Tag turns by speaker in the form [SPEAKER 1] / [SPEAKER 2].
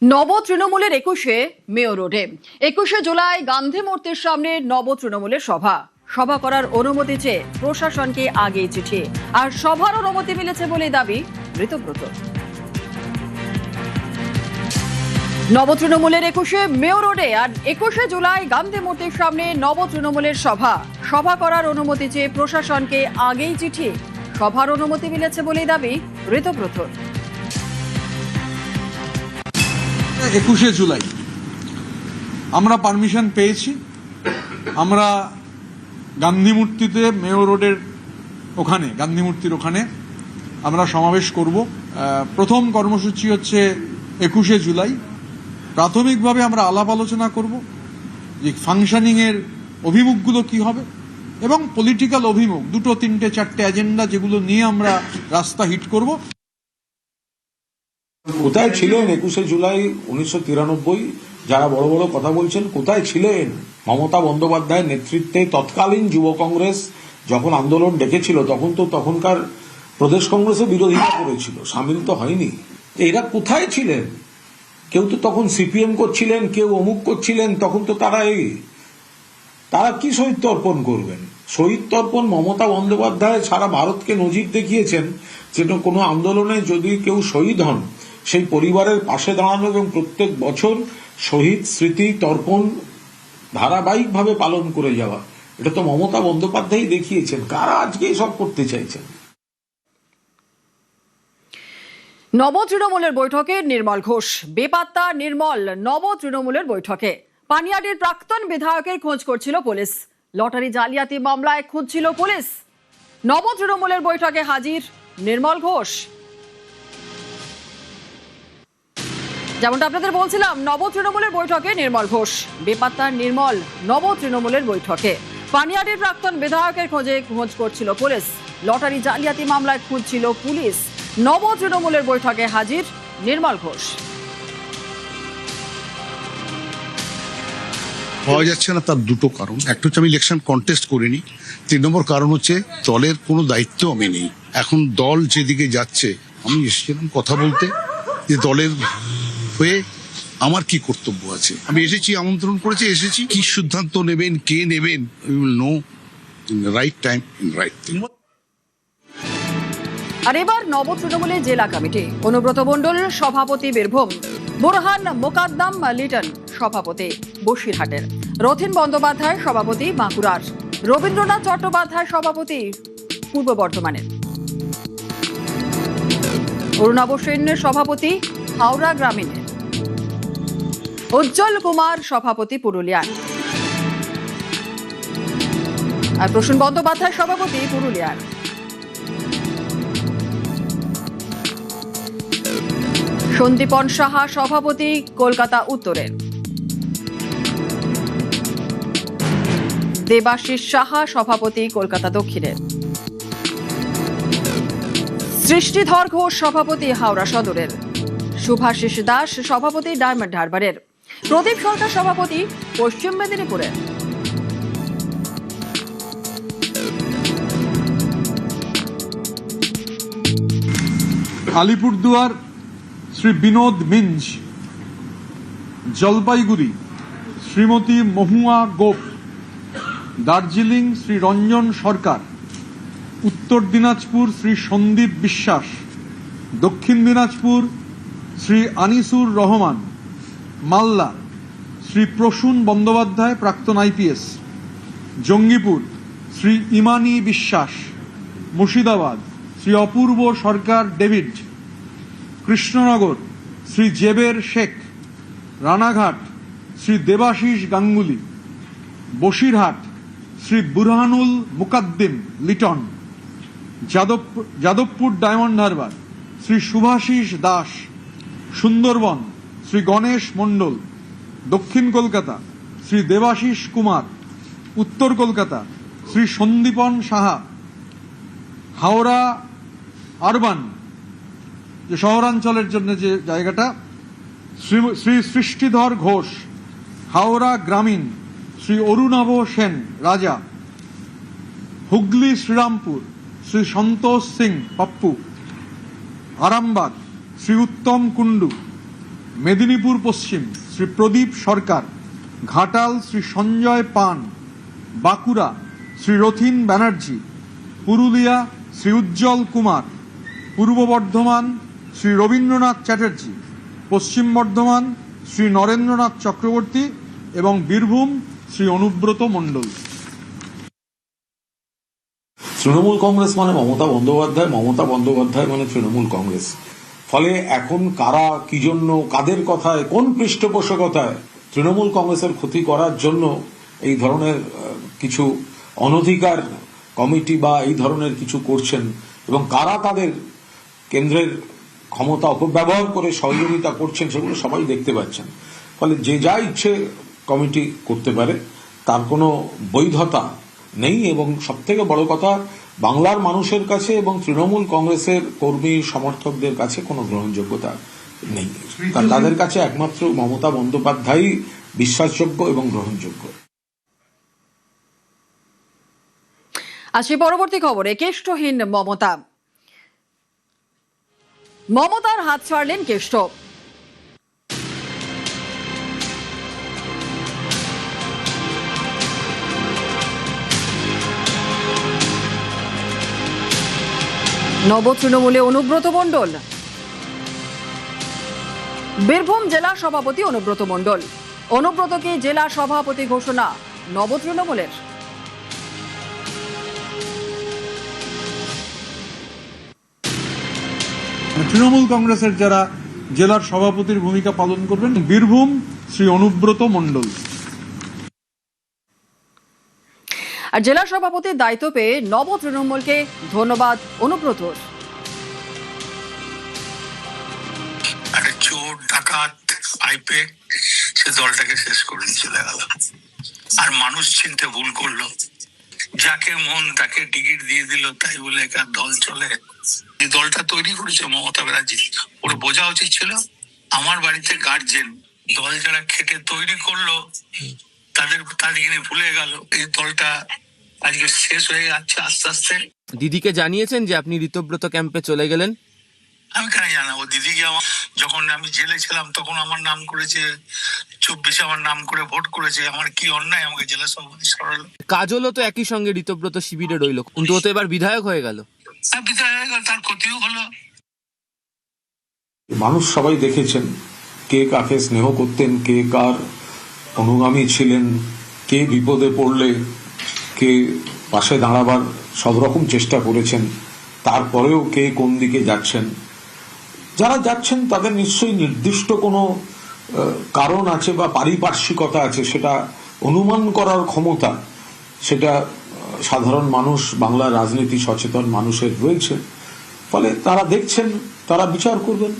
[SPEAKER 1] নব তৃণমূলের 21-এ মেয়র রোডে 21শে জুলাই গান্ধী মূর্তির সামনে নব তৃণমূলের সভা করার অনুমতি চেয়ে প্রশাসনকে আগেই চিঠি, আর সভার অনুমতি মিলেছে বলে দাবি ঋতব্রত। নব তৃণমূলের 21শে মেয়র রোডে আর 21শে জুলাই গান্ধী মূর্তির সামনে নব তৃণমূলের সভা করার অনুমতি চেয়ে প্রশাসনকে আগেই চিঠি, সভার অনুমতি মিলেছে বলে দাবি ঋতব্রত।
[SPEAKER 2] 21শে জুলাই আমরা পারমিশন পেয়েছি। আমরা গান্ধী মূর্তিতে, মেয়র রোডের ওখানে, গান্ধী মূর্তির ওখানে আমরা সমাবেশ করব। প্রথম কর্মসূচি হচ্ছে 21শে জুলাই। প্রাথমিকভাবে আমরা আলাপ আলোচনা করব যে ফাংশনিংয়ের অভিমুখগুলো কি হবে এবং পলিটিক্যাল অভিমুখ, 2, 3, 4টে এজেন্ডা যেগুলো নিয়ে আমরা রাস্তা হিট করব।
[SPEAKER 3] কোথায় ছিলেন 21শে জুলাই 1993? যারা বড় বড় কথা বলছেন, কোথায় ছিলেন? মমতা বন্দ্যোপাধ্যায়ের নেতৃত্বে তৎকালীন যুব কংগ্রেস যখন আন্দোলন ডেকেছিল, তখন তো তখনকার প্রদেশ কংগ্রেসের বিরোধিতা করেছিল, সামিল তো হয়নি। এরা কোথায় ছিলেন? কেউ তো তখন সিপিএম করছিলেন, কেউ অমুক করছিলেন। তখন তো তারা কি শহীদ তর্পণ করবেন? শহীদ তর্পণ মমতা বন্দ্যোপাধ্যায় সারা ভারতকে নজির দেখিয়েছেন যে কোনো আন্দোলনে যদি কেউ শহীদ হন, সেই পরিবারের পাশে দাঁড়ানো এবং প্রত্যেক বছর শহীদ স্মৃতি তর্পণ ধারাবাহিকভাবে পালন করে যাওয়া, এটা তো মমতা বন্দ্যোপাধ্যায় দেখিয়েছেন। কারা আজকে সব করতে চাইছেন?
[SPEAKER 1] নব তৃণমূলের বৈঠকে নির্মল ঘোষ, বেপাত্তা নির্মল নব তৃণমূলের বৈঠকে। পানিয়াডির প্রাক্তন বিধায়কের খোঁজ করছিল পুলিশ, লটারি জালিয়াতি মামলায় খুঁজছিল পুলিশ। নব তৃণমূলের বৈঠকে হাজির নির্মল ঘোষ। যেমনটা আপনাদের বলছিলাম, নব তৃণমূলের বৈঠকে নির্মল ঘোষ, বেপাত্তা নির্মল নব তৃণমূলের বৈঠকে। পানিয়াডির প্রাক্তন বিধায়কের খোঁজ করছিল পুলিশ, লটারি জালিয়াতি মামলায় খুঁজছিল পুলিশ। নব তৃণমূলের বৈঠকে হাজির নির্মল ঘোষ।
[SPEAKER 4] পাওয়া যাচ্ছে না, তার দুটো কারণ। একটা হচ্ছে আমি ইলেকশন কন্টেস্ট করিনি, 3 নম্বর কারণ হচ্ছে দলের কোনো দায়িত্ব আমি নেই। এখন দল যেদিকে যাচ্ছে, আমি এসেছিলাম কথা বলতে যে দলের হয়ে আমার কি কর্তব্য আছে। আমি এসেছি, আমন্ত্রণ করেছি, এসেছি। কি সিদ্ধান্ত নেবেন, কে নেবেন, we will know in right time, in right thing.
[SPEAKER 1] আর এবার নব তৃণমূলের জেলা কমিটি, অনুব্রত মণ্ডল সভাপতি বীরভূম, বুরহান মোকাদ্দাম লিটন সভাপতি বসিরহাটের, রথিন বন্দ্যোপাধ্যায় সভাপতি বাঁকুড়ার, রবীন্দ্রনাথ চট্টোপাধ্যায় সভাপতি পূর্ব বর্ধমানের, অরুণাভ সেন সভাপতি হাওড়া গ্রামীণের, উজ্জ্বল কুমার সভাপতি পুরুলিয়ার, আর প্রসূন বন্দ্যোপাধ্যায় সভাপতি পুরুলিয়ার। সন্দীপন সাহা সভাপতি কলকাতা উত্তরের, দেবাশিস সাহা সভাপতি কলকাতা দক্ষিণের, সৃষ্টিধর ঘোষ সভাপতি হাওড়া সদরের, শুভাশিস দাস সভাপতি ডায়মন্ড হারবারের, প্রদীপ সরকার সভাপতি পশ্চিম মেদিনীপুরের।
[SPEAKER 2] আলিপুরদুয়ার শ্রী বিনোদ মিঞ্জ, জলপাইগুড়ি শ্রীমতী মহুয়া গোপ, দার্জিলিং শ্রী রঞ্জন সরকার, উত্তর দিনাজপুর শ্রী সন্দীপ বিশ্বাস, দক্ষিণ দিনাজপুর শ্রী আনিসুর রহমান, মালদা শ্রী প্রসূন বন্দ্যোপাধ্যায় প্রাক্তন IPS, জঙ্গিপুর শ্রী ইমানি বিশ্বাস, মুর্শিদাবাদ শ্রী অপূর্ব সরকার ডেভিড, কৃষ্ণনগর শ্রী জেবের শেখ, রানাঘাট শ্রী দেবাশিস গাঙ্গুলি, বসিরহাট শ্রী বুরহানুল মুকাদ্দিম লিটন, যাদবপুর ডায়মন্ড হারবার শ্রী শুভাশিস দাস, সুন্দরবন শ্রী গণেশ মণ্ডল, দক্ষিণ কলকাতা শ্রী দেবাশিস কুমার, উত্তর কলকাতা শ্রী সন্দীপন সাহা, হাওড়া আরবান যে শহরাঞ্চলের জন্য যে জায়গাটা, শ্রী সৃষ্টিধর ঘোষ, হাওড়া গ্রামীণ শ্রী অরুণাভ সেন রাজা, হুগলি শ্রীরামপুর শ্রী সন্তোষ সিং পাপ্পু, আরামবাগ শ্রী উত্তম কুন্ডু, মেদিনীপুর পশ্চিম শ্রী প্রদীপ সরকার, ঘাটাল শ্রী সঞ্জয় পান, বাঁকুড়া শ্রী রথিন ব্যানার্জি, পুরুলিয়া শ্রী উজ্জ্বল কুমার, পূর্ব বর্ধমান শ্রী রবীন্দ্রনাথ চ্যাটার্জি, পশ্চিম বর্ধমান শ্রী নরেন্দ্রনাথ চক্রবর্তী এবং বীরভূম শ্রী অনুব্রত মণ্ডল।
[SPEAKER 3] তৃণমূল কংগ্রেস মানে মমতা বন্দ্যোপাধ্যায়, মমতা বন্দ্যোপাধ্যায় মানে তৃণমূল কংগ্রেস। ফলে এখন কারা কি জন্য কাদের কথায় কোন পৃষ্ঠপোষকতায় তৃণমূল কংগ্রেসের ক্ষতি করার জন্য এই ধরনের কিছু অনধিকার কমিটি বা এই ধরনের কিছু করছেন এবং কারা তাদের কেন্দ্রের ক্ষমতা অপব্যবহার করে সহযোগিতা করছেন সেগুলো সবাই দেখতে পাচ্ছেন। ফলে যে যা ইচ্ছে কমিটি করতে পারে, তার কোনো বৈধতা নেই এবং সবথেকে বড় কথা বাংলার মানুষের কাছে এবং তৃণমূল কংগ্রেসের কর্মী সমর্থকদের কাছে কোনো গ্রহণযোগ্যতা নেই। তাদের কাছে একমাত্র মমতা বন্দ্যোপাধ্যায় বিশ্বাসযোগ্য এবং গ্রহণযোগ্য।
[SPEAKER 1] আসি পরবর্তী খবরে। কেষ্টহীন মমতা, মমতার হাত ছাড়লেন কেষ্ট। নব তৃণমূলে অনুব্রত মণ্ডল। বীরভূম জেলা সভাপতি অনুব্রত মণ্ডল, অনুব্রতকে জেলা সভাপতি ঘোষণা নব তৃণমূলের।
[SPEAKER 2] তৃণমূল কংগ্রেসের যারা জেলার সভাপতির ভূমিকা পালন করবেন, বীরভূম শ্রী অনুব্রত মণ্ডল।
[SPEAKER 1] আর জেলা সভাপতির দায়িত্ব পেয়ে নব তৃণমূলকে ধন্যবাদ অনুব্রতর।
[SPEAKER 5] একটা চোর ডাকাত আইপেক সে দলটাকে শেষ করে চলে গেল, আর মানুষ চিনতে ভুল করলো, যাকে মন তাকে টিকিট দিয়ে দিল, তাই বলে একটা দল চলে। এই দলটা তৈরি করেছে মমতা ব্যানার্জি, ওর বোঝা উচিত ছিল আমার বাড়িতে গার্জেন দল যারা খেটে তৈরি করলো তাদের ভুলে গেল। এই দলটা আজকে শেষ হয়ে যাচ্ছে আস্তে আস্তে।
[SPEAKER 6] দিদিকে জানিয়েছেন যে আপনি ঋতব্রত ক্যাম্পে চলে গেলেন?
[SPEAKER 5] আমি কেন জানাবো? দিদিকে আমার যখন আমি জেলে ছিলাম তখন আমার নাম করেছে, 24 আমার নাম করে ভোট করেছে। আমার কি অন্যায় আমাকে জেলা সভাপতি সরালো?
[SPEAKER 6] কাজলও তো একই সঙ্গে ঋতব্রত শিবিরে রইল, কিন্তু ও তো এবার বিধায়ক হয়ে গেল।
[SPEAKER 5] বিধায়ক হয়ে গেল, তার ক্ষতিও হলো।
[SPEAKER 3] মানুষ সবাই দেখেছেন কে কাকে স্নেহ করতেন, কে কার অনুগামী ছিলেন, কে বিপদে পড়লে কে পাশে দাঁড়াবার সব রকম চেষ্টা করেছেন, তারপরেও কে কোন দিকে যাচ্ছেন। যারা যাচ্ছেন তাদের নিশ্চয়ই নির্দিষ্ট কোনো কারণ আছে বা পারিপার্শ্বিকতা আছে, সেটা অনুমান করার ক্ষমতা সেটা সাধারণ মানুষ, বাংলার রাজনীতি সচেতন মানুষের রয়েছে। ফলে তারা দেখছেন, তারা বিচার করবেন।